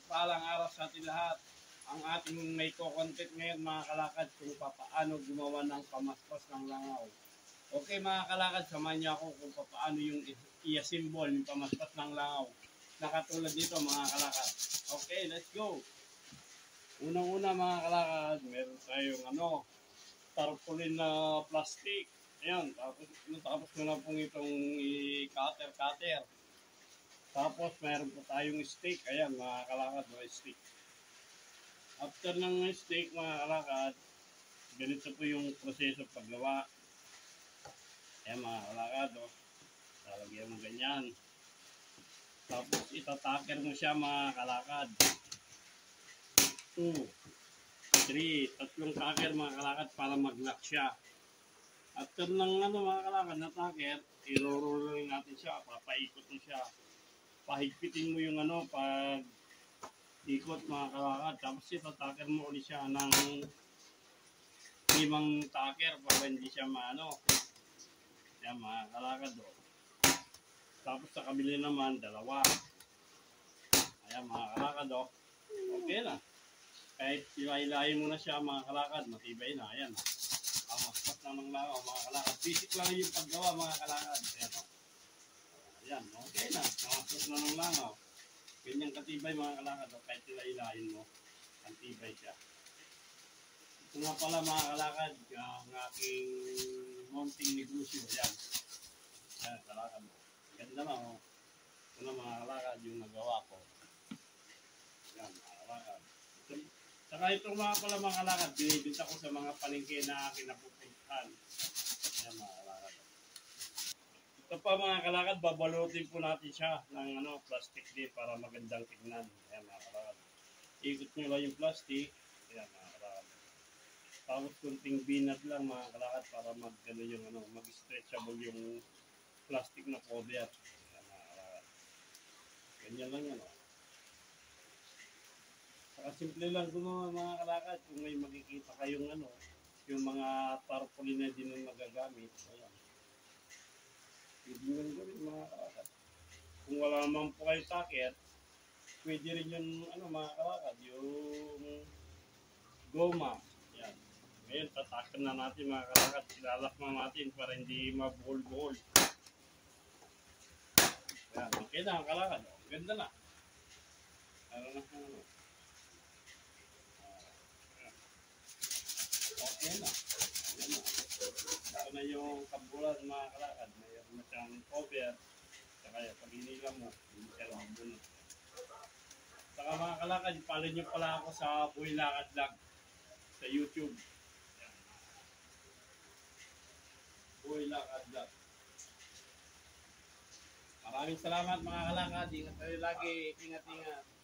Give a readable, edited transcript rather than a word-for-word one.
mapagpalang araw sa ating lahat. Ang ating may co-content ngayon mga kalakad kung paano gumawa ng pamaspas ng langaw. Okay mga kalakad, samahan niyo ako kung paano yung i-assemble yung pamaspas ng langaw. Nakatulad dito mga kalakad. Okay, let's go! Unang-una mga kalakad, meron tayong tarpaulin na plastic. Ayan, tapos ko na pong itong cutter. Tapos meron po tayong stick. Ayan mga kalakad, mga stick. After ng stick mga kalakad, ganito po yung proseso paggawa. Ayan mga kalakad, lalagyan mo ganyan. Tapos itataker mo siya mga kalakad. 2, 3, tatlong taker mga kalakad para mag-lock siya. After ng mga kalakad na taker, i-roll natin siya, papaikot mo siya. Pahigpitin mo yung pag ikot mga kalakad. Tapos itataker mo ulit siya ng 5 taker para hindi siya Yan mga kalakad Tapos sa kabila naman, 2. Ayan mga kalakad Okay na. Kahit ilayin mo na siya mga kalakad, matibay na. Ayan. Pamaspas na ng langaw mga kalakad. Basic lang yung paggawa mga kalakad. Ayan, okay na. Pamaspas na ng langaw. Ganyang katibay mga kalakad. Kahit ilayin mo, katibay siya. Ito nga pala mga kalakad, ang aking mounting negosyo. Ayan. Ayan, kalakad. Ganda na Ito na mga kalakad yung nagawa ko. Ayan, mga kalakad. Saka itong mga kalakad, binibinta ko sa mga palengke na kinapupuntahan. Ayan mga kalakad. Ito pa mga kalakad, babalutin po natin siya ng plastic din para magandang tignan. Ayan mga kalakad. Ikot nyo lang yung plastic. Ayan mga kalakad. Tapos kunting binat lang mga kalakad para mag-stretchable yung plastic na cover. Ayan mga kalakad. Ganyan lang yan Saka simple lang gumawa mga kalakad kung may makikita kayong yung mga tarpaulin na din na magagamit. Ayan. Pwede nyo gawin mga kalakad. Kung wala naman po kayo taker, pwede rin yung mga kalakad, yung goma. Ayan. Ngayon, tatakan na natin mga kalakad. Ilalak na natin para hindi mabuhol-buhol. Ayan. Okay na ang kalakad. Ganda na. Okay na. Ito na yung kambulan mga kalakad. Mayroon na siyang cover. Kaya pag hinila mo, hindi siya lang bunot. Saka mga kalakad, follow nyo pala ako sa Boy Lakad Vlog sa YouTube. Boy Lakad Vlog. Maraming salamat mga kalakad. Ingat kayo lagi. Ingat-ingat.